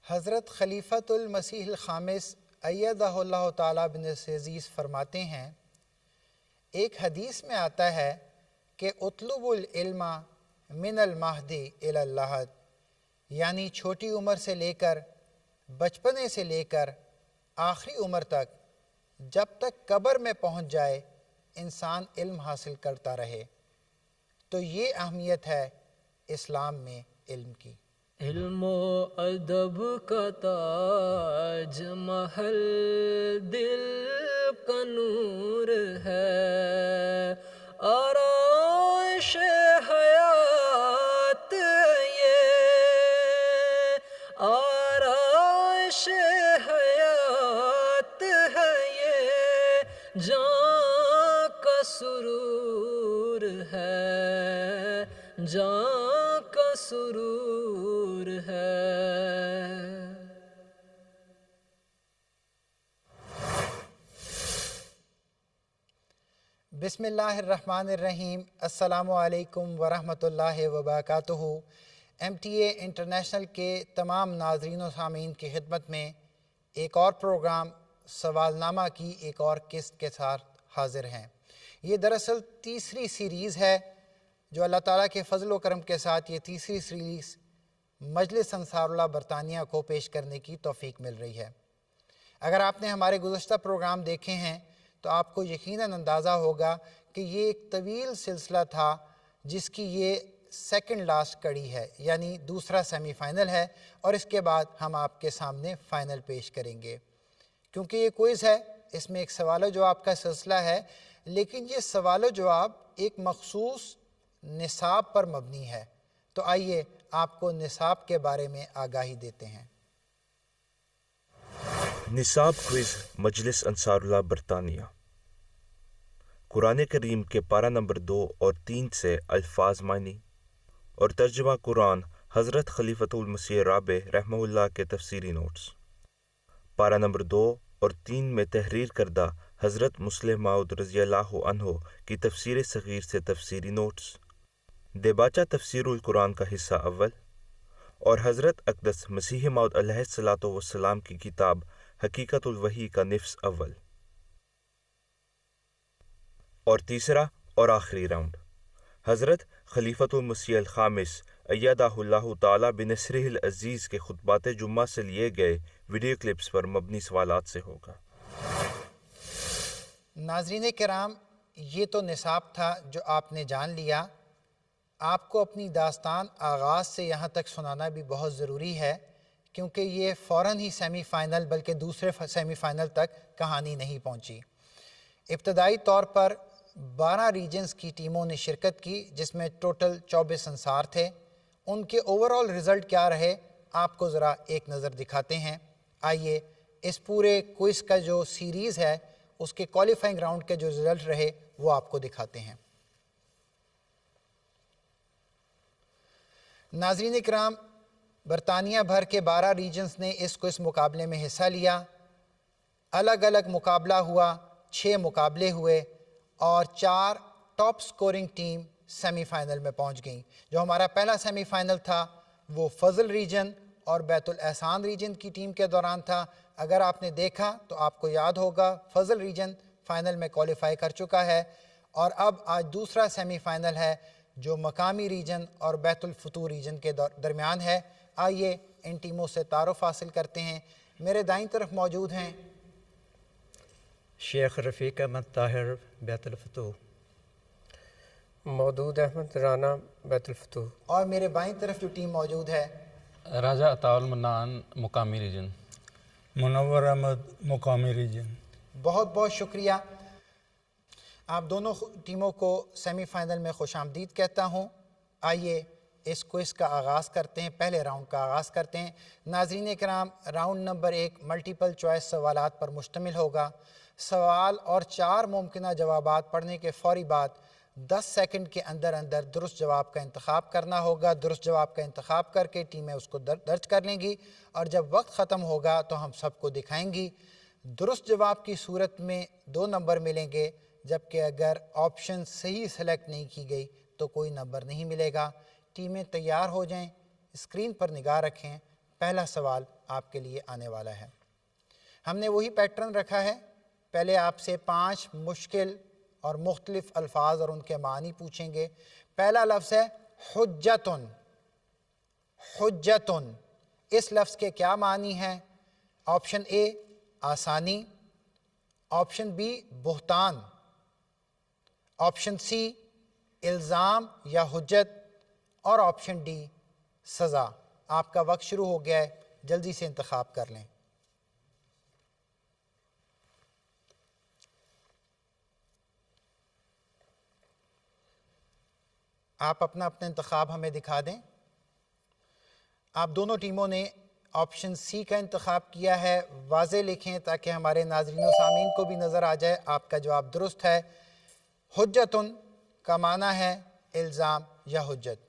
حضرت خلیفۃ المسیح الخامس ایدہ اللہ تعالیٰ بن عزیز فرماتے ہیں، ایک حدیث میں آتا ہے کہ اطلب العلم من المہد الی اللحد، یعنی چھوٹی عمر سے لے کر بچپنے سے لے کر آخری عمر تک، جب تک قبر میں پہنچ جائے انسان علم حاصل کرتا رہے۔ تو یہ اہمیت ہے اسلام میں علم کی۔ علم و ادب کا تاج محل دل کا نور ہے، آرائش حیات یہ، آرائش حیات ہے یہ، جاں کا سرور ہے، جاں کا سرور ہے۔ بسم اللہ الرحمن الرحیم۔ السلام علیکم ورحمۃ اللہ وبرکاتہ۔ ایم ٹی اے انٹرنیشنل کے تمام ناظرین و سامعین کی خدمت میں ایک اور پروگرام سوال نامہ کی ایک اور قسط کے ساتھ حاضر ہیں۔ یہ دراصل تیسری سیریز ہے جو اللہ تعالیٰ کے فضل و کرم کے ساتھ یہ تیسری سیریز مجلس انصار اللہ برطانیہ کو پیش کرنے کی توفیق مل رہی ہے۔ اگر آپ نے ہمارے گزشتہ پروگرام دیکھے ہیں تو آپ کو یقیناً اندازہ ہوگا کہ یہ ایک طویل سلسلہ تھا جس کی یہ سیکنڈ لاسٹ کڑی ہے، یعنی دوسرا سیمی فائنل ہے، اور اس کے بعد ہم آپ کے سامنے فائنل پیش کریں گے۔ کیونکہ یہ کوئز ہے، اس میں ایک سوال و جواب کا سلسلہ ہے، لیکن یہ سوال و جواب ایک مخصوص نصاب پر مبنی ہے۔ تو آئیے آپ کو نصاب کے بارے میں آگاہی دیتے ہیں۔ نصاب کوئز مجلس انصار اللہ برطانیہ۔ قرآن کریم کے پارہ نمبر 2 اور 3 سے الفاظ معنی اور ترجمہ قرآن حضرت خلیفۃ المسیح رابع رحمہ اللہ کے تفسیری نوٹس۔ پارہ نمبر 2 اور 3 میں تحریر کردہ حضرت مسلم ماؤد رضی اللہ عنہ کی تفسیر صغیر سے تفسیری نوٹس، دیباچہ تفسیر القرآن کا حصہ اول، اور حضرت اقدس مسیح ماؤد علیہ الصلوۃ والسلام کی کتاب حقیقت الوحی کا نفس اول۔ اور تیسرا اور آخری راؤنڈ حضرت خلیفۃ المسیح الخامس ایدہ اللہ تعالیٰ بنصرہ العزیز کے خطبات جمعہ سے لیے گئے ویڈیو کلپس پر مبنی سوالات سے ہوگا۔ ناظرین کرام، یہ تو نصاب تھا جو آپ نے جان لیا۔ آپ کو اپنی داستان آغاز سے یہاں تک سنانا بھی بہت ضروری ہے، کیونکہ یہ فوراً ہی سیمی فائنل بلکہ دوسرے سیمی فائنل تک کہانی نہیں پہنچی۔ ابتدائی طور پر 12 ریجنز کی ٹیموں نے شرکت کی، جس میں ٹوٹل 24 انصار تھے۔ ان کے اوورآل رزلٹ کیا رہے آپ کو ذرا ایک نظر دکھاتے ہیں۔ آئیے اس پورے کوئز کا جو سیریز ہے اس کے کوالیفائنگ راؤنڈ کے جو رزلٹ رہے وہ آپ کو دکھاتے ہیں۔ ناظرین اکرام، برطانیہ بھر کے 12 ریجنز نے اس کوئز مقابلے میں حصہ لیا۔ الگ الگ مقابلہ ہوا، 6 مقابلے ہوئے اور 4 top scoring team semi final میں پہنچ گئیں۔ جو ہمارا پہلا سیمی فائنل تھا وہ فضل ریجن اور بیت الاحسان ریجن کی ٹیم کے دوران تھا۔ اگر آپ نے دیکھا تو آپ کو یاد ہوگا فضل ریجن فائنل میں کوالیفائی کر چکا ہے، اور اب آج دوسرا سیمی فائنل ہے جو مقامی ریجن اور بیت الفتوح ریجن کے درمیان ہے۔ آئیے ان ٹیموں سے تعارف حاصل کرتے ہیں۔ میرے دائیں طرف موجود ہیں شیخ رفیق احمد طاہر بیت الفتوح، مودود احمد رانا بیت الفتوح، اور میرے بائیں طرف جو ٹیم موجود ہے راجہ عطاء المنان مقامی ریجن، منور احمد مقامی ریجن۔ بہت بہت شکریہ۔ آپ دونوں ٹیموں کو سیمی فائنل میں خوش آمدید کہتا ہوں۔ آئیے اس کوئز کا آغاز کرتے ہیں، پہلے راؤنڈ کا آغاز کرتے ہیں۔ ناظرین کرام، راؤنڈ نمبر 1 ملٹیپل چوائس سوالات پر مشتمل ہوگا۔ سوال اور 4 ممکنہ جوابات پڑھنے کے فوری بعد 10 سیکنڈ کے اندر اندر درست جواب کا انتخاب کرنا ہوگا۔ درست جواب کا انتخاب کر کے ٹیمیں اس کو درج کر لیں گی، اور جب وقت ختم ہوگا تو ہم سب کو دکھائیں گی۔ درست جواب کی صورت میں 2 نمبر ملیں گے، جبکہ اگر آپشن صحیح سلیکٹ نہیں کی گئی تو کوئی نمبر نہیں ملے گا۔ ٹیمیں تیار ہو جائیں، اسکرین پر نگاہ رکھیں، پہلا سوال آپ کے لیے آنے والا ہے۔ ہم نے وہی پیٹرن رکھا ہے، پہلے آپ سے 5 مشکل اور مختلف الفاظ اور ان کے معنی پوچھیں گے۔ پہلا لفظ ہے حجتن۔ حجتن، اس لفظ کے کیا معنی ہیں؟ آپشن اے آسانی، آپشن بی بہتان، آپشن سی الزام یا حجت، اور آپشن ڈی سزا۔ آپ کا وقت شروع ہو گیا ہے، جلدی سے انتخاب کر لیں۔ آپ اپنا انتخاب ہمیں دکھا دیں۔ آپ دونوں ٹیموں نے آپشن سی کا انتخاب کیا ہے، واضح لکھیں تاکہ ہمارے ناظرین و سامعین کو بھی نظر آ جائے۔ آپ کا جواب درست ہے، حجتن کا معنی ہے الزام یا حجت۔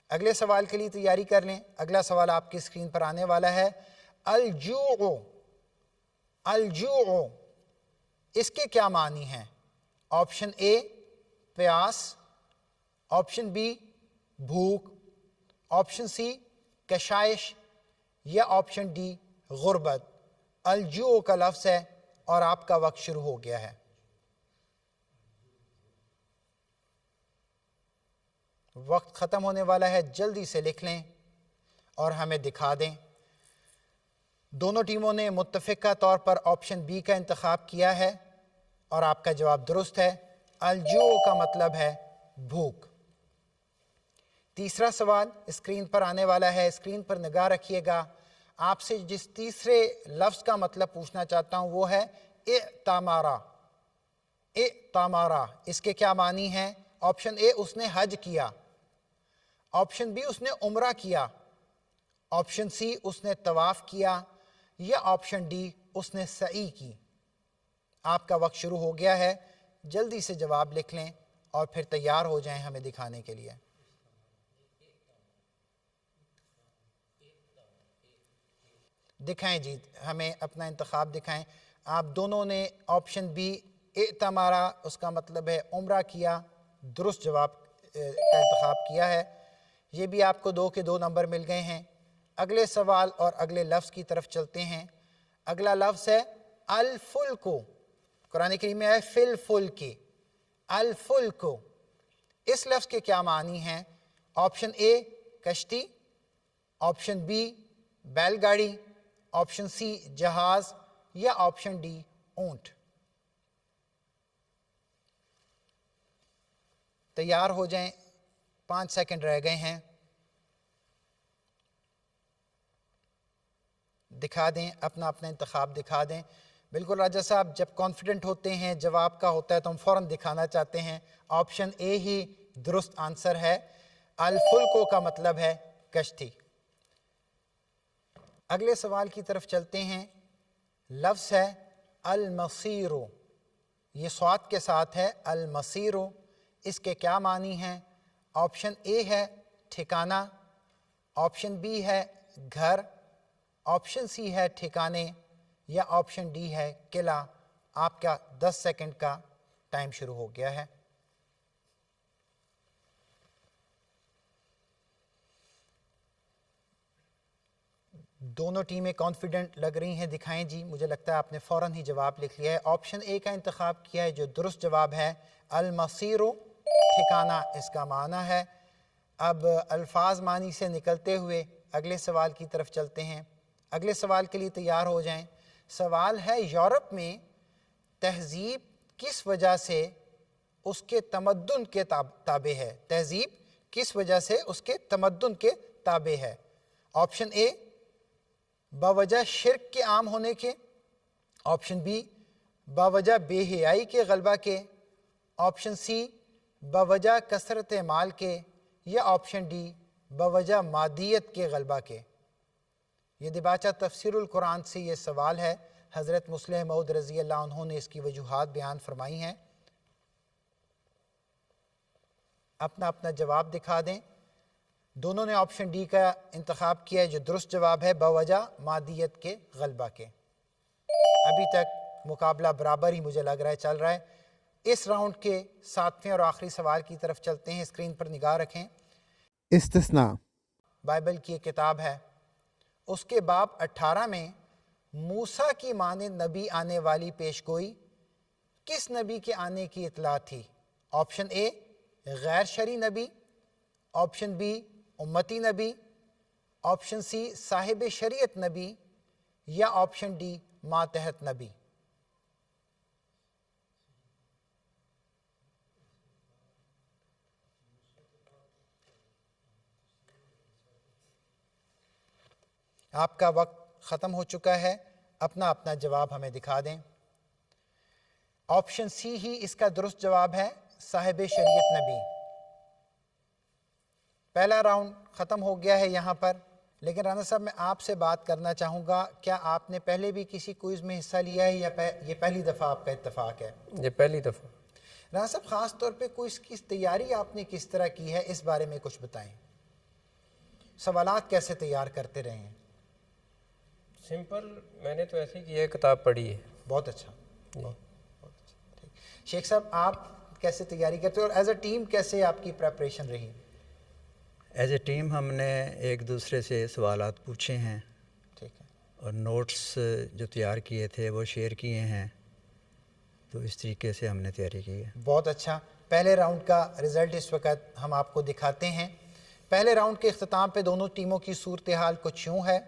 اگلے سوال کے لیے تیاری کر لیں۔ اگلا سوال آپ کی اسکرین پر آنے والا ہے، الجوع۔ الجوع، اس کے کیا معنی ہیں؟ آپشن اے پیاس، آپشن بی بھوک، آپشن سی کشائش، یا آپشن ڈی غربت۔ الجوع کا لفظ ہے اور آپ کا وقت شروع ہو گیا ہے۔ وقت ختم ہونے والا ہے، جلدی سے لکھ لیں اور ہمیں دکھا دیں۔ دونوں ٹیموں نے متفقہ طور پر آپشن بی کا انتخاب کیا ہے اور آپ کا جواب درست ہے، الجوع کا مطلب ہے بھوک۔ تیسرا سوال اسکرین پر آنے والا ہے، اسکرین پر نگاہ رکھیے گا۔ آپ سے جس تیسرے لفظ کا مطلب پوچھنا چاہتا ہوں وہ ہے اعتمارا۔ اعتمارا، اس کے کیا معنی ہیں؟ آپشن اے اس نے حج کیا، آپشن بی اس نے عمرہ کیا، آپشن سی اس نے طواف کیا، یا آپشن ڈی اس نے سعی کی۔ آپ کا وقت شروع ہو گیا ہے، جلدی سے جواب لکھ لیں اور پھر تیار ہو جائیں ہمیں دکھانے کے لیے۔ دکھائیں جی، ہمیں اپنا انتخاب دکھائیں۔ آپ دونوں نے آپشن بی اعتمارا، اس کا مطلب ہے عمرہ کیا، درست جواب کا انتخاب کیا ہے۔ یہ بھی آپ کو 2 کے 2 نمبر مل گئے ہیں۔ اگلے سوال اور اگلے لفظ کی طرف چلتے ہیں۔ اگلا لفظ ہے الفلکو۔ قرآن کریم میں ہے فی الفلک، الفلکو، اس لفظ کے کیا معنی ہیں؟ آپشن اے کشتی، آپشن بی بیل گاڑی، آپشن سی جہاز، یا آپشن ڈی اونٹ۔ تیار ہو جائیں، 5 سیکنڈ رہ گئے ہیں۔ دکھا دیں اپنا انتخاب دکھا دیں۔ بالکل راجہ صاحب، جب کانفیڈنٹ ہوتے ہیں جواب کا ہوتا ہے تو ہم فوراً دکھانا چاہتے ہیں۔ آپشن اے ہی درست آنسر ہے، الفلکو کا مطلب ہے کشتی۔ اگلے سوال کی طرف چلتے ہیں۔ لفظ ہے المصیرو، یہ صاد کے ساتھ ہے، المصیرو، اس کے کیا معنی ہیں؟ آپشن اے ہے ٹھکانہ، آپشن بی ہے گھر، آپشن سی ہے ٹھکانے، یا آپشن ڈی ہے قلعہ۔ آپ کا 10 سیکنڈ کا ٹائم شروع ہو گیا ہے۔ دونوں ٹیمیں کانفیڈنٹ لگ رہی ہیں، دکھائیں جی۔ مجھے لگتا ہے آپ نے فوراً ہی جواب لکھ لیا ہے۔ آپشن اے کا انتخاب کیا ہے جو درست جواب ہے، المصیرو، ٹھکانہ اس کا معنی ہے۔ اب الفاظ معنی سے نکلتے ہوئے اگلے سوال کی طرف چلتے ہیں۔ اگلے سوال کے لیے تیار ہو جائیں۔ سوال ہے یورپ میں تہذیب کس وجہ سے اس کے تمدن کے تابع ہے؟ تہذیب کس وجہ سے اس کے تمدن کے تابع ہے؟ آپشن اے باوجہ شرک کے عام ہونے کے، آپشن بی باوجہ بے حیائی کے غلبہ کے، آپشن سی باوجہ کثرت مال کے، یا آپشن ڈی باوجہ مادیت کے غلبہ کے۔ یہ دباچہ تفسیر القرآن سے یہ سوال ہے، حضرت مسلم موعود رضی اللہ عنہ نے اس کی وجوہات بیان فرمائی ہیں۔ اپنا جواب دکھا دیں۔ دونوں نے آپشن ڈی کا انتخاب کیا ہے جو درست جواب ہے، باوجہ مادیت کے غلبہ کے۔ ابھی تک مقابلہ برابر ہی مجھے لگ رہا ہے چل رہا ہے۔ اس راؤنڈ کے 7ویں اور آخری سوال کی طرف چلتے ہیں۔ اسکرین پر نگاہ رکھیں۔ استثناء، بائبل کی ایک کتاب ہے، اس کے باب 18 میں موسیٰ کی مانند نبی آنے والی پیشگوئی کس نبی کے آنے کی اطلاع تھی؟ آپشن اے غیر شرعی نبی، آپشن بی امتی نبی، آپشن سی صاحب شریعت نبی، یا آپشن ڈی ماتحت نبی۔ آپ کا وقت ختم ہو چکا ہے، اپنا اپنا جواب ہمیں دکھا دیں۔ آپشن سی ہی اس کا درست جواب ہے، صاحب شریعت نبی۔ پہلا راؤنڈ ختم ہو گیا ہے یہاں پر، لیکن رانا صاحب میں آپ سے بات کرنا چاہوں گا، کیا آپ نے پہلے بھی کسی کوئز میں حصہ لیا ہے یا یہ پہلی دفعہ آپ کا اتفاق ہے؟ یہ پہلی دفعہ۔ رانا صاحب خاص طور پہ کوئز کی تیاری آپ نے کس طرح کی ہے، اس بارے میں کچھ بتائیں۔ سوالات کیسے تیار کرتے رہے ہیں؟ سمپل، میں نے تو ایسے ہی کیا ہے، کتاب پڑھی ہے۔ بہت اچھا، بہت اچھا۔ ٹھیک، شیخ صاحب آپ کیسے تیاری کرتے ہیں اور ایز اے ٹیم کیسے آپ کی پریپریشن رہی؟ ایز اے ٹیم ہم نے ایک دوسرے سے سوالات پوچھے ہیں ٹھیک ہے، اور نوٹس جو تیار کیے تھے وہ شیئر کیے ہیں، تو اس طریقے سے ہم نے تیاری کی ہے۔ بہت اچھا۔ پہلے راؤنڈ کا رزلٹ اس وقت ہم آپ کو دکھاتے ہیں۔ پہلے راؤنڈ کے اختتام پہ دونوں ٹیموں کی صورتحال کچھ یوں ہے۔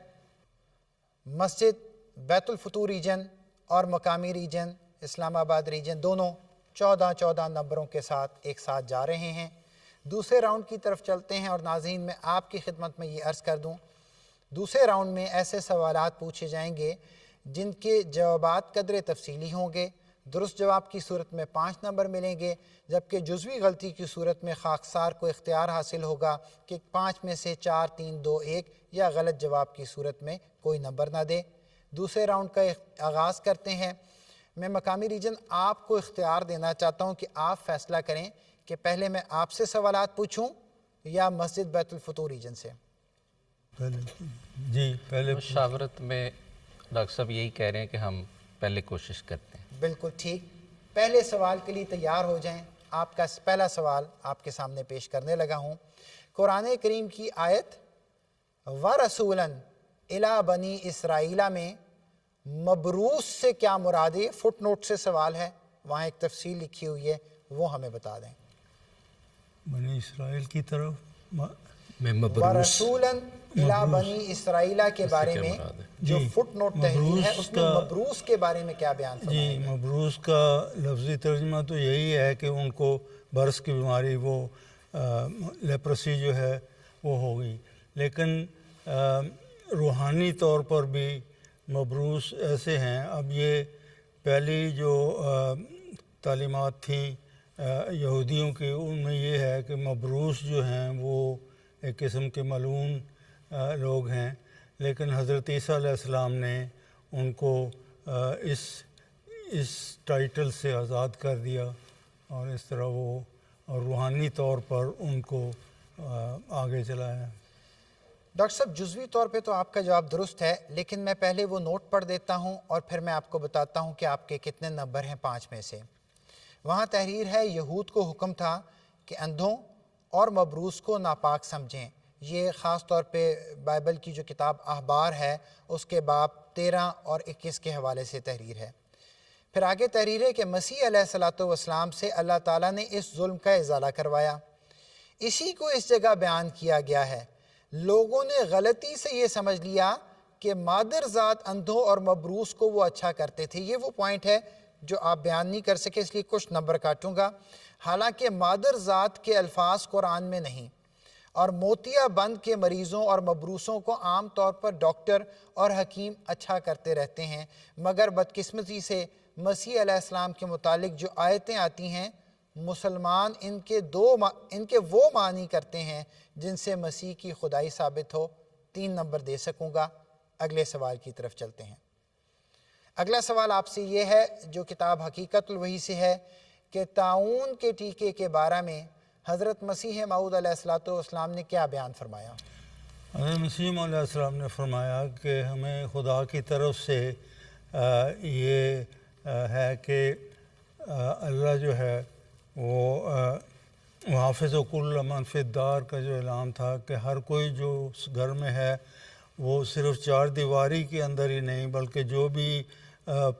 مسجد بیت الفتور ریجن اور مقامی ریجن اسلام آباد ریجن دونوں 14 نمبروں کے ساتھ ایک ساتھ جا رہے ہیں۔ دوسرے راؤنڈ کی طرف چلتے ہیں، اور ناظرین میں آپ کی خدمت میں یہ عرض کر دوں، دوسرے راؤنڈ میں ایسے سوالات پوچھے جائیں گے جن کے جوابات قدرے تفصیلی ہوں گے۔ درست جواب کی صورت میں 5 نمبر ملیں گے، جبکہ جزوی غلطی کی صورت میں خاکسار کو اختیار حاصل ہوگا کہ 5 میں سے 4 3 2 1 یا غلط جواب کی صورت میں کوئی نمبر نہ دے۔ دوسرے راؤنڈ کا آغاز کرتے ہیں۔ میں مقامی ریجن آپ کو اختیار دینا چاہتا ہوں کہ آپ فیصلہ کریں کہ پہلے میں آپ سے سوالات پوچھوں یا مسجد بیت الفتور ریجن سے۔ پہلے مشاورت میں ڈاکٹر صاحب یہی کہہ رہے ہیں کہ ہم پہلے کوشش کرتے ہیں۔ بالکل ٹھیک، پہلے سوال کے لیے تیار ہو جائیں۔ آپ کا پہلا سوال آپ کے سامنے پیش کرنے لگا ہوں۔ قرآن کریم کی آیت وَرَسُولًا إِلَىٰ بَنِي اسرائیل میں مبروس سے کیا مراد ہے؟ فٹ نوٹ سے سوال ہے، وہاں ایک تفصیل لکھی ہوئی ہے، وہ ہمیں بتا دیں۔ بنی اسرائیل کی طرف وَرَسُولًا إِلَىٰ بَنِي اسرائیل کے بارے میں جو فٹ نوٹ تحریر ہے اس میں مبروس کے بارے میں کیا بیان فرمایا جی، مبروس کا لفظی ترجمہ تو یہی ہے کہ ان کو برس کی بیماری، وہ لیپرسی جو ہے وہ ہوگی، لیکن روحانی طور پر بھی مبروس ایسے ہیں۔ اب یہ پہلی جو تعلیمات تھیں یہودیوں کی، ان میں یہ ہے کہ مبروس جو ہیں وہ ایک قسم کے ملعون لوگ ہیں، لیکن حضرت عیسیٰ علیہ السلام نے ان کو اس ٹائٹل سے آزاد کر دیا، اور اس طرح وہ روحانی طور پر ان کو آگے چلایا۔ ڈاکٹر صاحب جزوی طور پہ تو آپ کا جواب درست ہے، لیکن میں پہلے وہ نوٹ پڑھ دیتا ہوں اور پھر میں آپ کو بتاتا ہوں کہ آپ کے کتنے نمبر ہیں 5 میں سے۔ وہاں تحریر ہے یہود کو حکم تھا کہ اندھوں اور مبروس کو ناپاک سمجھیں۔ یہ خاص طور پہ بائبل کی جو کتاب احبار ہے اس کے باب 13 اور 21 کے حوالے سے تحریر ہے۔ پھر آگے تحریر ہے کہ مسیح علیہ السلام سے اللہ تعالیٰ نے اس ظلم کا ازالہ کروایا۔ اسی کو اس جگہ بیان کیا گیا ہے۔ لوگوں نے غلطی سے یہ سمجھ لیا کہ مادر ذات اندھوں اور مبروس کو وہ اچھا کرتے تھے۔ یہ وہ پوائنٹ ہے جو آپ بیان نہیں کر سکے، اس لیے کچھ نمبر کاٹوں گا۔ حالانکہ مادر ذات کے الفاظ قرآن میں نہیں، اور موتیا بند کے مریضوں اور مبروسوں کو عام طور پر ڈاکٹر اور حکیم اچھا کرتے رہتے ہیں، مگر بدقسمتی سے مسیح علیہ السلام کے متعلق جو آیتیں آتی ہیں مسلمان ان کے وہ معنی کرتے ہیں جن سے مسیح کی خدائی ثابت ہو۔ 3 نمبر دے سکوں گا۔ اگلے سوال کی طرف چلتے ہیں۔ اگلا سوال آپ سے یہ ہے جو کتاب حقیقت الوحی سے ہے کہ طاعون کے ٹیکے کے بارے میں حضرت مسیح موعود علیہ السلام نے کیا بیان فرمایا؟ حضرت مسیح علیہ السلام نے فرمایا کہ ہمیں خدا کی طرف سے یہ ہے کہ اللہ جو ہے وہ حافظ کل من فی الدار کا جو اعلان تھا کہ ہر کوئی جو اس گھر میں ہے وہ صرف چار دیواری کے اندر ہی نہیں بلکہ جو بھی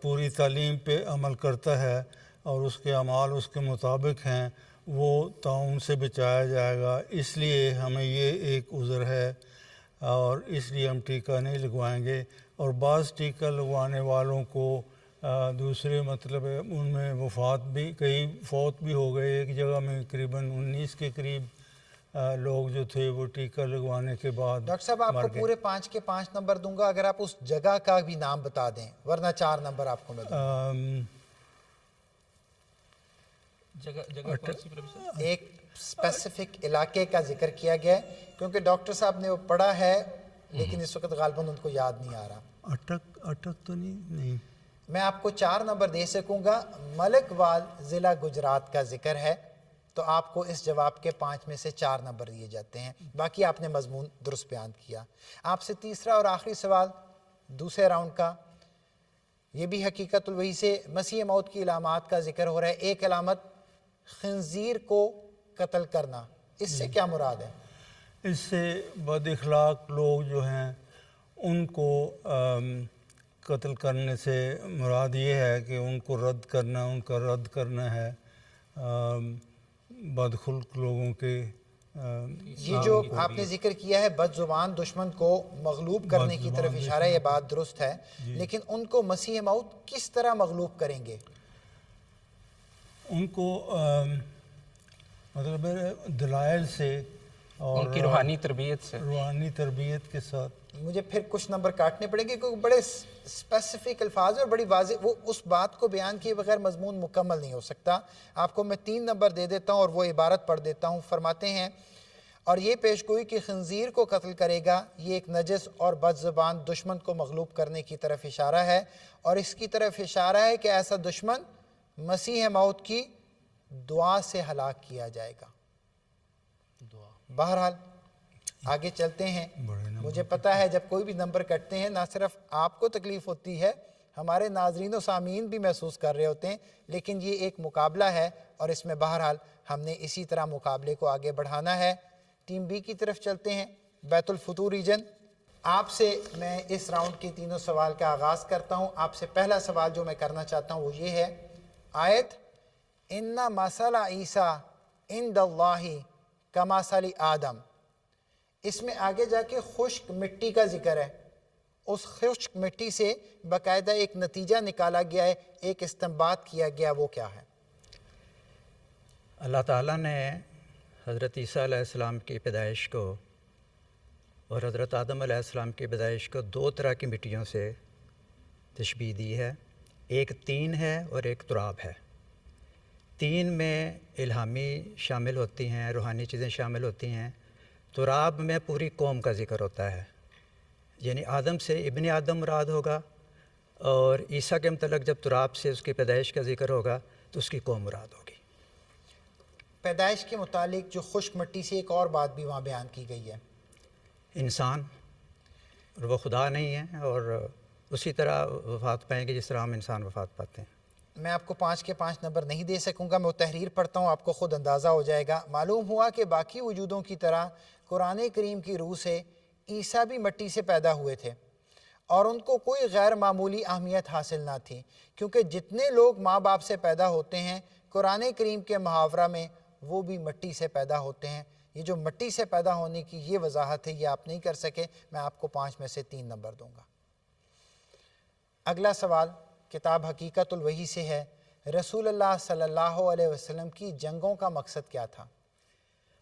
پوری تعلیم پہ عمل کرتا ہے اور اس کے اعمال اس کے مطابق ہیں وہ طاعون سے بچایا جائے گا. اس لیے ہمیں یہ ایک عذر ہے اور اس لیے ہم ٹیکہ نہیں لگوائیں گے. اور بعض ٹیکہ لگوانے والوں کو دوسرے مطلب ہے ان میں وفات بھی کئی فوت بھی ہو گئے. ایک جگہ میں قریباً 19 کے قریب لوگ جو تھے وہ ٹیکہ لگوانے کے بعد ڈاکٹر صاحب آپ کو پورے 5 کے 5 نمبر دوں گا اگر آپ اس جگہ کا بھی نام بتا دیں ورنہ 4 نمبر آپ کو میں دوں. ایک اسپیسیفک علاقے کا ذکر کیا گیا ہے کیونکہ ڈاکٹر صاحب نے وہ پڑھا ہے لیکن اس وقت غالباً ان کو یاد نہیں آ رہا. اٹک تو نہیں. میں آپ کو 4 نمبر دے سکوں گا. ملک وال ضلع گجرات کا ذکر ہے تو آپ کو اس جواب کے 5 میں سے 4 نمبر دیے جاتے ہیں. باقی آپ نے مضمون درست بیان کیا. آپ سے تیسرا اور آخری سوال دوسرے راؤنڈ کا یہ بھی حقیقت الوحی سے مسیح موت کی علامات کا ذکر ہو رہا ہے. ایک علامت خنزیر کو قتل کرنا, اس سے کیا مراد ہے؟ اس سے بد اخلاق لوگ جو ہیں ان کو قتل کرنے سے مراد یہ ہے کہ ان کو رد کرنا, ان کا رد کرنا ہے بدخلق لوگوں کے. یہ جو آپ نے ذکر کیا ہے بد زبان دشمن کو مغلوب کرنے کی طرف اشارہ, یہ بات درست ہے لیکن ان کو مسیح موت کس طرح مغلوب کریں گے؟ ان کو مطلب دلائل سے اور ان کی روحانی تربیت سے, روحانی تربیت کے ساتھ. مجھے پھر کچھ نمبر کاٹنے پڑیں گے کیونکہ بڑے اسپیسیفک الفاظ اور بڑی واضح, وہ اس بات کو بیان کیے بغیر مضمون مکمل نہیں ہو سکتا. آپ کو میں 3 نمبر دے دیتا ہوں اور وہ عبارت پڑھ دیتا ہوں. فرماتے ہیں اور یہ پیشگوئی کہ خنزیر کو قتل کرے گا یہ ایک نجس اور بد زبان دشمن کو مغلوب کرنے کی طرف اشارہ ہے اور اس کی طرف اشارہ ہے کہ ایسا دشمن مسیح موت کی دعا سے ہلاک کیا جائے گا. بہرحال آگے چلتے ہیں. مجھے پتہ ہے جب کوئی بھی نمبر کٹتے ہیں نہ صرف آپ کو تکلیف ہوتی ہے, ہمارے ناظرین و سامعین بھی محسوس کر رہے ہوتے ہیں, لیکن یہ ایک مقابلہ ہے اور اس میں بہرحال ہم نے اسی طرح مقابلے کو آگے بڑھانا ہے. ٹیم بی کی طرف چلتے ہیں, بیت الفتور ریجن. آپ سے میں اس راؤنڈ کے تینوں سوال کا آغاز کرتا ہوں. آپ سے پہلا سوال جو میں کرنا چاہتا ہوں وہ یہ ہے, آیت ان مثل عیسیٰ عند اللہ کمثل آدم, اس میں آگے جا کے خشک مٹی کا ذکر ہے. اس خشک مٹی سے باقاعدہ ایک نتیجہ نکالا گیا ہے, ایک استنباط کیا گیا, وہ کیا ہے؟ اللہ تعالیٰ نے حضرت عیسیٰ علیہ السلام کی پیدائش کو اور حضرت آدم علیہ السلام کی پیدائش کو 2 طرح کی مٹیوں سے تشبیہ دی ہے. ایک طین ہے اور ایک تراب ہے. طین میں الہامی شامل ہوتی ہیں, روحانی چیزیں شامل ہوتی ہیں. تراب میں پوری قوم کا ذکر ہوتا ہے, یعنی آدم سے ابن آدم مراد ہوگا, اور عیسیٰ کے متعلق جب تراب سے اس کی پیدائش کا ذکر ہوگا تو اس کی قوم مراد ہوگی. پیدائش کے متعلق جو خشک مٹی سے ایک اور بات بھی وہاں بیان کی گئی ہے, انسان, اور وہ خدا نہیں ہے اور اسی طرح وفات پائیں گے جس طرح ہم انسان وفات پاتے ہیں. میں آپ کو 5 کے 5 نمبر نہیں دے سکوں گا, میں وہ تحریر پڑھتا ہوں, آپ کو خود اندازہ ہو جائے گا. معلوم ہوا کہ باقی وجودوں کی طرح قرآن کریم کی روح سے عیسیٰ بھی مٹی سے پیدا ہوئے تھے اور ان کو کوئی غیر معمولی اہمیت حاصل نہ تھی, کیونکہ جتنے لوگ ماں باپ سے پیدا ہوتے ہیں قرآن کریم کے محاورہ میں وہ بھی مٹی سے پیدا ہوتے ہیں. یہ جو مٹی سے پیدا ہونے کی یہ وضاحت ہے یہ آپ نہیں کر سکے, میں آپ کو 5 میں سے 3 نمبر دوں گا. اگلا سوال کتاب حقیقت الوحی سے ہے, رسول اللہ صلی اللہ علیہ وسلم کی جنگوں کا مقصد کیا تھا؟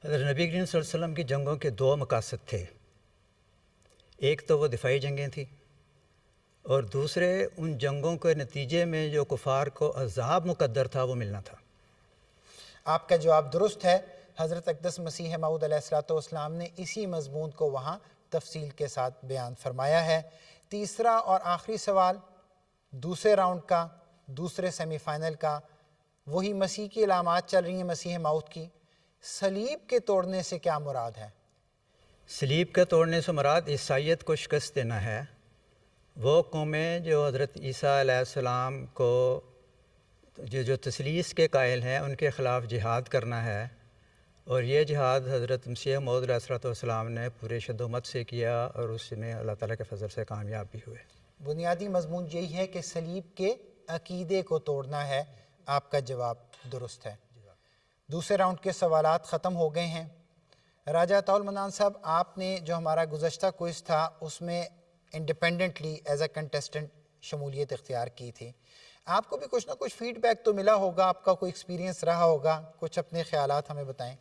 حضرت نبی کریم صلی اللہ علیہ وسلم کی جنگوں کے 2 مقاصد تھے. ایک تو وہ دفاعی جنگیں تھیں اور دوسرے ان جنگوں کے نتیجے میں جو کفار کو عذاب مقدر تھا وہ ملنا تھا. آپ کا جواب درست ہے. حضرت اقدس مسیح موعود علیہ السلام نے اسی مضمون کو وہاں تفصیل کے ساتھ بیان فرمایا ہے. تیسرا اور آخری سوال دوسرے راؤنڈ کا, دوسرے سیمی فائنل کا, وہی مسیح کی علامات چل رہی ہیں مسیح موت کی. صلیب کے توڑنے سے کیا مراد ہے؟ صلیب کے توڑنے سے مراد عیسائیت کو شکست دینا ہے. وہ قومیں جو حضرت عیسیٰ علیہ السلام کو جو تثلیث کے قائل ہیں ان کے خلاف جہاد کرنا ہے اور یہ جہاد حضرت مسیح موعود علیہ الصلوۃ والسلام نے پورے شدت سے کیا اور اس میں اللہ تعالیٰ کے فضل سے کامیاب بھی ہوئے۔ بنیادی مضمون یہی ہے کہ صلیب کے عقیدے کو توڑنا ہے۔ آپ کا جواب درست ہے۔ دوسرے راؤنڈ کے سوالات ختم ہو گئے ہیں۔ راجہ عطاء المنان صاحب، آپ نے جو ہمارا گزشتہ کوئز تھا اس میں انڈیپینڈنٹلی ایز اے کنٹیسٹنٹ شمولیت اختیار کی تھی۔ آپ کو بھی کچھ نہ کچھ فیڈ بیک تو ملا ہوگا، آپ کا کوئی ایکسپیرینس رہا ہوگا، کچھ اپنے خیالات ہمیں بتائیں۔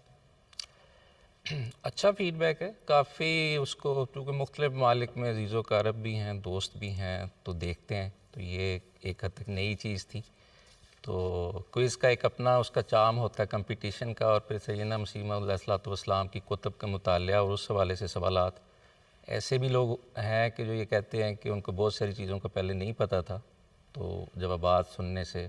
اچھا فیڈ بیک ہے کافی اس کو، کیونکہ مختلف ممالک میں عزیز و اقارب بھی ہیں، دوست بھی ہیں، تو دیکھتے ہیں، تو یہ ایک حد تک نئی چیز تھی۔ تو کوئز کا ایک اپنا اس کا چارم ہوتا ہے کمپٹیشن کا، اور پھر سیدنا مسیح موعود علیہ الصلوۃ والسلام کی کتب کا مطالعہ اور اس حوالے سے سوالات۔ ایسے بھی لوگ ہیں کہ جو یہ کہتے ہیں کہ ان کو بہت ساری چیزوں کا پہلے نہیں پتہ تھا، تو جوابات سننے سے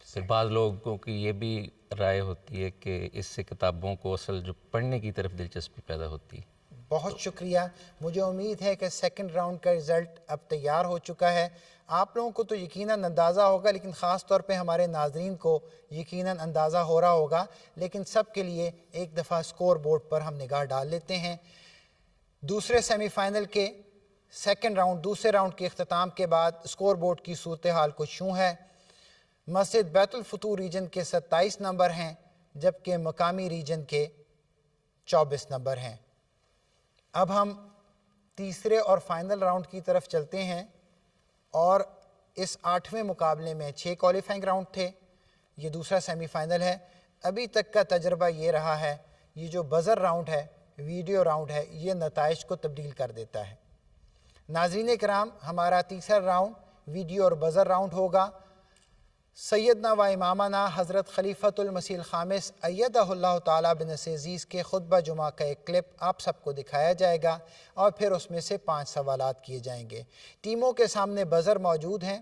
پھر بعض لوگوں کی یہ بھی رائے ہوتی ہے کہ اس سے کتابوں کو اصل جو پڑھنے کی طرف دلچسپی پیدا ہوتی ہے۔ بہت شکریہ۔ مجھے امید ہے کہ سیکنڈ راؤنڈ کا رزلٹ اب تیار ہو چکا ہے۔ آپ لوگوں کو تو یقیناً اندازہ ہوگا، لیکن خاص طور پہ ہمارے ناظرین کو یقیناً اندازہ ہو رہا ہوگا، لیکن سب کے لیے ایک دفعہ سکور بورڈ پر ہم نگاہ ڈال لیتے ہیں۔ دوسرے سیمی فائنل کے سیکنڈ راؤنڈ، دوسرے راؤنڈ کے اختتام کے بعد سکور بورڈ کی صورتحال کچھ یوں ہے۔ مسجد بیت الفتور ریجن کے 27 نمبر ہیں، جبکہ مقامی ریجن کے 24 نمبر ہیں۔ اب ہم تیسرے اور فائنل راؤنڈ کی طرف چلتے ہیں، اور اس 8ویں مقابلے میں 6 کوالیفائنگ راؤنڈ تھے، یہ دوسرا سیمی فائنل ہے۔ ابھی تک کا تجربہ یہ رہا ہے، یہ جو بزر راؤنڈ ہے، ویڈیو راؤنڈ ہے، یہ نتائج کو تبدیل کر دیتا ہے۔ ناظرین کرام، ہمارا تیسرا راؤنڈ ویڈیو اور بزر راؤنڈ ہوگا۔ سیدنا و امامنا حضرت خلیفۃ المسیح الخامس ایدہ اللہ تعالیٰ بن عزیز کے خطبہ جمعہ کا ایک کلپ آپ سب کو دکھایا جائے گا، اور پھر اس میں سے 5 سوالات کیے جائیں گے۔ ٹیموں کے سامنے بزر موجود ہیں۔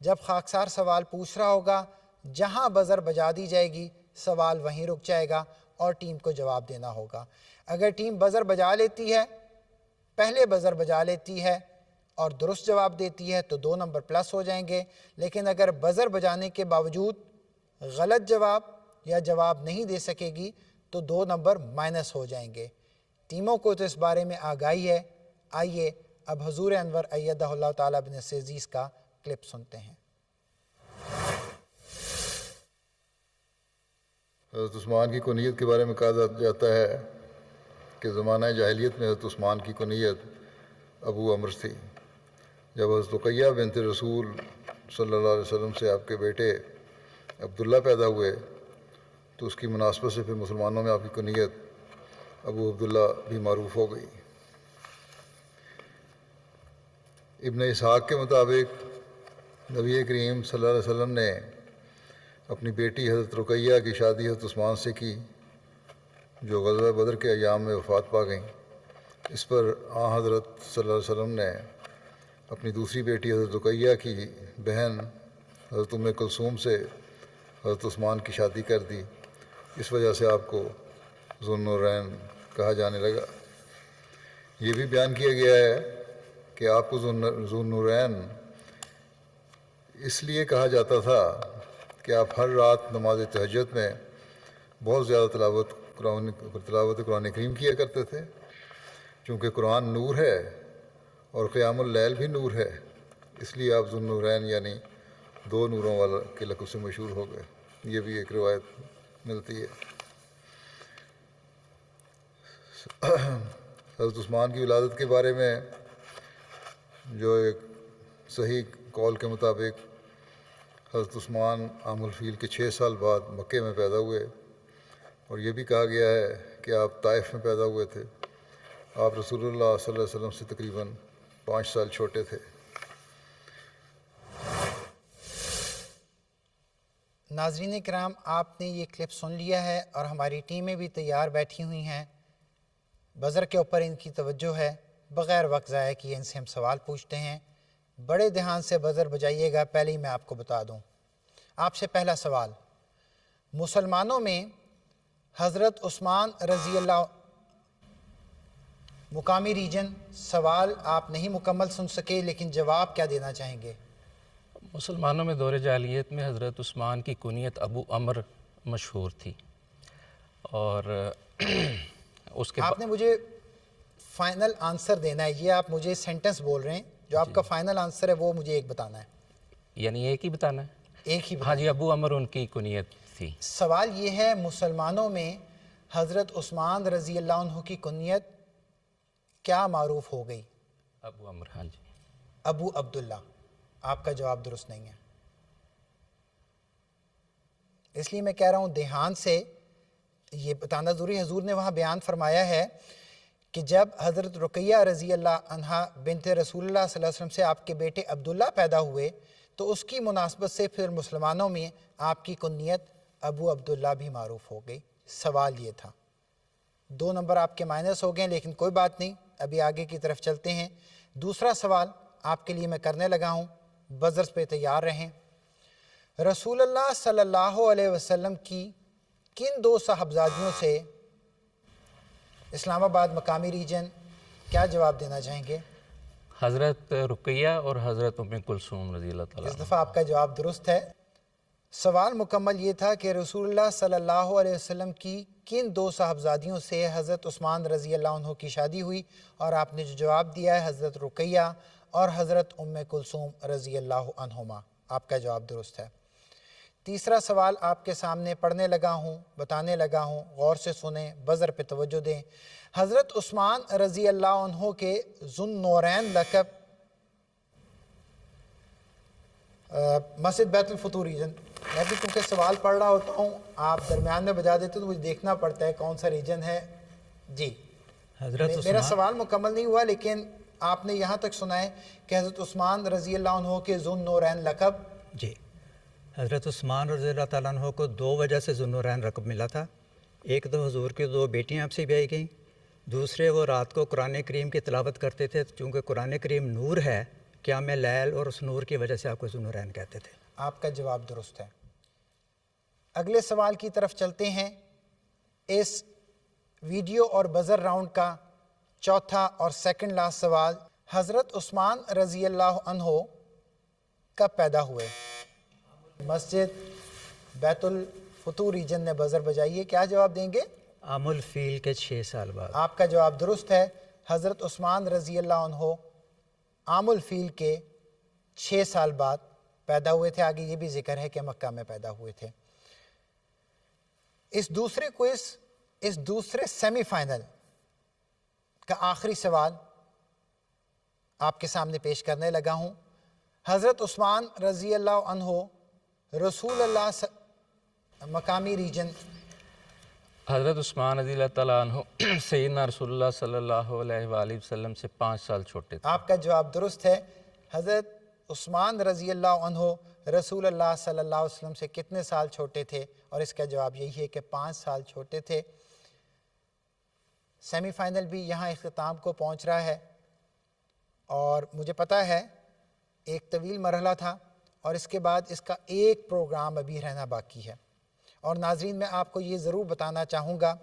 جب خاکسار سوال پوچھ رہا ہوگا، جہاں بزر بجا دی جائے گی سوال وہیں رک جائے گا اور ٹیم کو جواب دینا ہوگا۔ اگر ٹیم بزر بجا لیتی ہے، پہلے بزر بجا لیتی ہے اور درست جواب دیتی ہے تو 2 نمبر پلس ہو جائیں گے، لیکن اگر بزر بجانے کے باوجود غلط جواب یا جواب نہیں دے سکے گی تو 2 نمبر مائنس ہو جائیں گے۔ ٹیموں کو تو اس بارے میں آگاہی ہے۔ آئیے اب حضور انور ایدہ اللہ تعالیٰ بن عزیز کا کلپ سنتے ہیں۔ حضرت عثمان کی کنیت کے بارے میں کہا جاتا ہے کہ زمانہ جاہلیت میں حضرت عثمان کی کنیت ابو عمر تھی۔ جب حضرت رقیہ بنت رسول صلی اللہ علیہ وسلم سے آپ کے بیٹے عبداللہ پیدا ہوئے تو اس کی مناسبت سے پھر مسلمانوں میں آپ کی کنیت ابو عبداللہ بھی معروف ہو گئی۔ ابن اسحاق کے مطابق نبی کریم صلی اللہ علیہ وسلم نے اپنی بیٹی حضرت رقیہ کی شادی حضرت عثمان سے کی، جو غزوہ بدر کے ایام میں وفات پا گئیں۔ اس پر حضرت صلی اللہ علیہ وسلم نے اپنی دوسری بیٹی حضرت رقیہ کی بہن حضرت ام کلثوم سے حضرت عثمان کی شادی کر دی۔ اس وجہ سے آپ کو ذو النورین کہا جانے لگا۔ یہ بھی بیان کیا گیا ہے کہ آپ کو ذو النورین اس لیے کہا جاتا تھا کہ آپ ہر رات نماز تہجد میں بہت زیادہ تلاوت قرآن کریم کیا کرتے تھے، چونکہ قرآن نور ہے اور قیام اللیل بھی نور ہے، اس لیے آپ ذو النورین یعنی 2 نوروں والا کے لقب سے مشہور ہو گئے۔ یہ بھی ایک روایت ملتی ہے۔ حضرت عثمان کی ولادت کے بارے میں جو ایک صحیح قول کے مطابق حضرت عثمان عام الفیل کے 6 سال بعد مکے میں پیدا ہوئے، اور یہ بھی کہا گیا ہے کہ آپ طائف میں پیدا ہوئے تھے۔ آپ رسول اللہ صلی اللہ علیہ وسلم سے تقریباً 5 سال چھوٹے تھے۔ ناظرین کرام، آپ نے یہ کلپ سن لیا ہے اور ہماری ٹیمیں بھی تیار بیٹھی ہوئی ہیں۔ بزر کے اوپر ان کی توجہ ہے۔ بغیر وقت ضائع کیے ان سے ہم سوال پوچھتے ہیں۔ بڑے دھیان سے بزر بجائیے گا۔ پہلے ہی میں آپ کو بتا دوں، آپ سے پہلا سوال، مسلمانوں میں حضرت عثمان رضی اللہ، مقامی ریجن، سوال آپ نہیں مکمل سن سکے لیکن جواب کیا دینا چاہیں گے؟ مسلمانوں میں دور جاہلیت میں حضرت عثمان کی کنیت ابو عمر مشہور تھی، اور اس کے آپ نے مجھے فائنل آنسر دینا ہے. یہ آپ مجھے سینٹنس بول رہے ہیں, جو آپ کا فائنل آنسر ہے وہ مجھے ایک بتانا ہے. یعنی ایک ہی بتانا ہے؟ ایک ہی ہاں جی, ابو عمر ان کی کنیت تھی. سوال یہ ہے, مسلمانوں میں حضرت عثمان رضی اللہ عنہ کی کنیت کیا معروف ہو گئی؟ ابو عمر. ہاں جی. ابو عبداللہ. آپ کا جواب درست نہیں ہے. اس لیے میں کہہ رہا ہوں دھیان سے یہ بتانا ضروری. حضور نے وہاں بیان فرمایا ہے کہ جب حضرت رقیہ رضی اللہ عنہا بنت رسول اللہ صلی اللہ علیہ وسلم سے آپ کے بیٹے عبداللہ پیدا ہوئے تو اس کی مناسبت سے پھر مسلمانوں میں آپ کی کنیت ابو عبداللہ بھی معروف ہو گئی. سوال یہ تھا. 2 نمبر آپ کے مائنس ہو گئے, لیکن کوئی بات نہیں, ابھی آگے کی طرف چلتے ہیں. دوسرا سوال آپ کے لیے میں کرنے لگا ہوں, بزرز پہ تیار رہیں. رسول اللہ صلی اللہ علیہ وسلم کی کن 2 صاحبزادیوں سے اسلام آباد مقامی ریجن کیا جواب دینا چاہیں گے؟ حضرت رقیہ اور حضرت ام کلثوم رضی اللہ تعالیٰ. اس دفعہ آپ کا جواب درست ہے. سوال مکمل یہ تھا کہ رسول اللہ صلی اللہ علیہ وسلم کی کن 2 صاحبزادیوں سے حضرت عثمان رضی اللہ عنہ کی شادی ہوئی, اور آپ نے جو جواب دیا ہے حضرت رقیہ اور حضرت ام کلثوم رضی اللہ عنہما. آپ کا جواب درست ہے. تیسرا سوال آپ کے سامنے پڑھنے لگا ہوں, بتانے لگا ہوں, غور سے سنیں, بزر پہ توجہ دیں. حضرت عثمان رضی اللہ عنہ کے ذو النورین لقب مسجد بیت الفتور ریجن. میں بھی کیونکہ سوال پڑھ رہا ہوتا ہوں, آپ درمیان میں بجا دیتے تو مجھے دیکھنا پڑتا ہے کون سا ریجن ہے. جی حضرت میرا عثمان سوال مکمل نہیں ہوا, لیکن آپ نے یہاں تک سنا ہے کہ حضرت عثمان رضی اللہ عنہ کے ذو النورین لقب. جی, حضرت عثمان رضی اللہ تعالیٰ عنہ کو 2 وجہ سے ذو النورین لقب ملا تھا. ایک تو حضور کی 2 بیٹیاں آپ سے بیائی گئیں, دوسرے وہ رات کو قرآن کریم کی تلاوت کرتے تھے, چونکہ قرآن کریم نور ہے, قیام لیل اور اس نور کی وجہ سے آپ کو ذو النورین کہتے تھے. آپ کا جواب درست ہے. اگلے سوال کی طرف چلتے ہیں. اس ویڈیو اور بزر راؤنڈ کا چوتھا اور سیکنڈ لاسٹ سوال, حضرت عثمان رضی اللہ عنہ کب پیدا ہوئے؟ مسجد بیت الفتور ریجن نے بزر بجائیے. کیا جواب دیں گے؟ عام الفیل کے 6 سال بعد. آپ کا جواب درست ہے. حضرت عثمان رضی اللہ عنہ عام الفیل کے 6 سال بعد پیدا ہوئے تھے. آگے یہ بھی ذکر ہے کہ مکہ میں پیدا ہوئے تھے. اس دوسرے کوئز, اس دوسرے سیمی فائنل کا آخری سوال آپ کے سامنے پیش کرنے لگا ہوں. حضرت عثمان رضی اللہ عنہ رسول اللہ مقامی ریجن. حضرت عثمان رضی اللہ تعالیٰ عنہ سیدنا رسول اللہ صلی اللہ علیہ وآلہ وسلم سے 5 سال چھوٹے تھے. آپ کا جواب درست ہے. حضرت عثمان رضی اللہ عنہ رسول اللہ صلی اللہ علیہ وسلم سے کتنے سال چھوٹے تھے؟ اور اس کا جواب یہی ہے کہ 5 سال چھوٹے تھے. سیمی فائنل بھی یہاں اختتام کو پہنچ رہا ہے, اور مجھے پتہ ہے ایک طویل مرحلہ تھا, اور اس کے بعد اس کا ایک پروگرام ابھی رہنا باقی ہے. اور ناظرین میں آپ کو یہ ضرور بتانا چاہوں گا,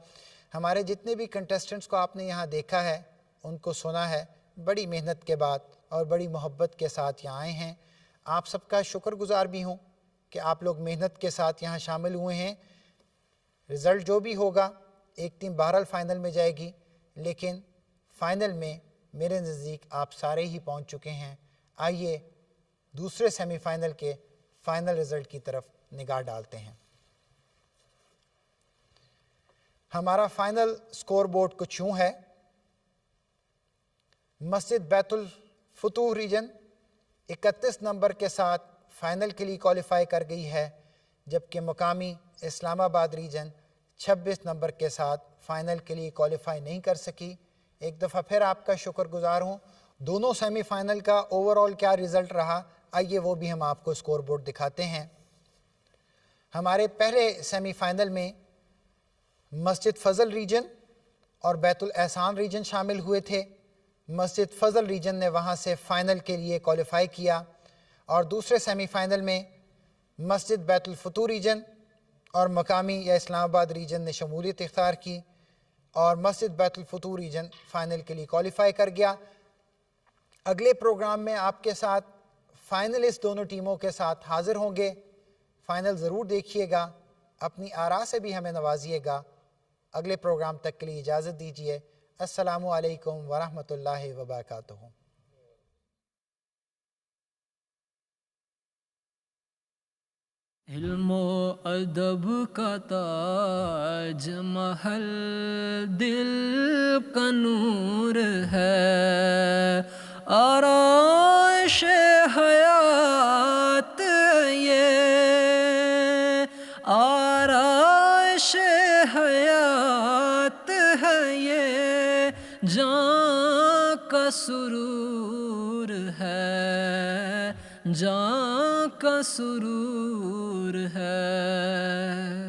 ہمارے جتنے بھی کنٹیسٹنٹس کو آپ نے یہاں دیکھا ہے, ان کو سنا ہے, بڑی محنت کے بعد اور بڑی محبت کے ساتھ یہاں آئے ہیں. آپ سب کا شکر گزار بھی ہوں کہ آپ لوگ محنت کے ساتھ یہاں شامل ہوئے ہیں. رزلٹ جو بھی ہوگا, ایک ٹیم بہرحال فائنل میں جائے گی, لیکن فائنل میں میرے نزدیک آپ سارے ہی پہنچ چکے ہیں. آئیے دوسرے سیمی فائنل کے فائنل رزلٹ کی طرف نگاہ ڈالتے ہیں. ہمارا فائنل سکور بورڈ کچھ یوں ہے. مسجد بیت الفتور ریجن 31 نمبر کے ساتھ فائنل کے لیے کوالیفائی کر گئی ہے, جبکہ مقامی اسلام آباد ریجن 26 نمبر کے ساتھ فائنل کے لیے کوالیفائی نہیں کر سکی. ایک دفعہ پھر آپ کا شکر گزار ہوں. دونوں سیمی فائنل کا اوور آل کیا رزلٹ رہا, آئیے وہ بھی ہم آپ کو سکور بورڈ دکھاتے ہیں. ہمارے پہلے سیمی فائنل میں مسجد فضل ریجن اور بیت الاحسان ریجن شامل ہوئے تھے. مسجد فضل ریجن نے وہاں سے فائنل کے لیے کوالیفائی کیا, اور دوسرے سیمی فائنل میں مسجد بیت الفتور ریجن اور مقامی یا اسلام آباد ریجن نے شمولیت اختیار کی, اور مسجد بیت الفتور ریجن فائنل کے لیے کوالیفائی کر گیا. اگلے پروگرام میں آپ کے ساتھ فائنلسٹ دونوں ٹیموں کے ساتھ حاضر ہوں گے. فائنل ضرور دیکھیے گا, اپنی آراء سے بھی ہمیں نوازیے گا. اگلے پروگرام تک کے لیے اجازت دیجیے. السلام علیکم ورحمۃ اللہ وبرکاتہ. علم و ادب کا تاج محل دل کا نور ہے، آرائش حیات یہ، آرائش حیات ہے یہ، جاں کا سرور ہے، جاں کا سرور ہے.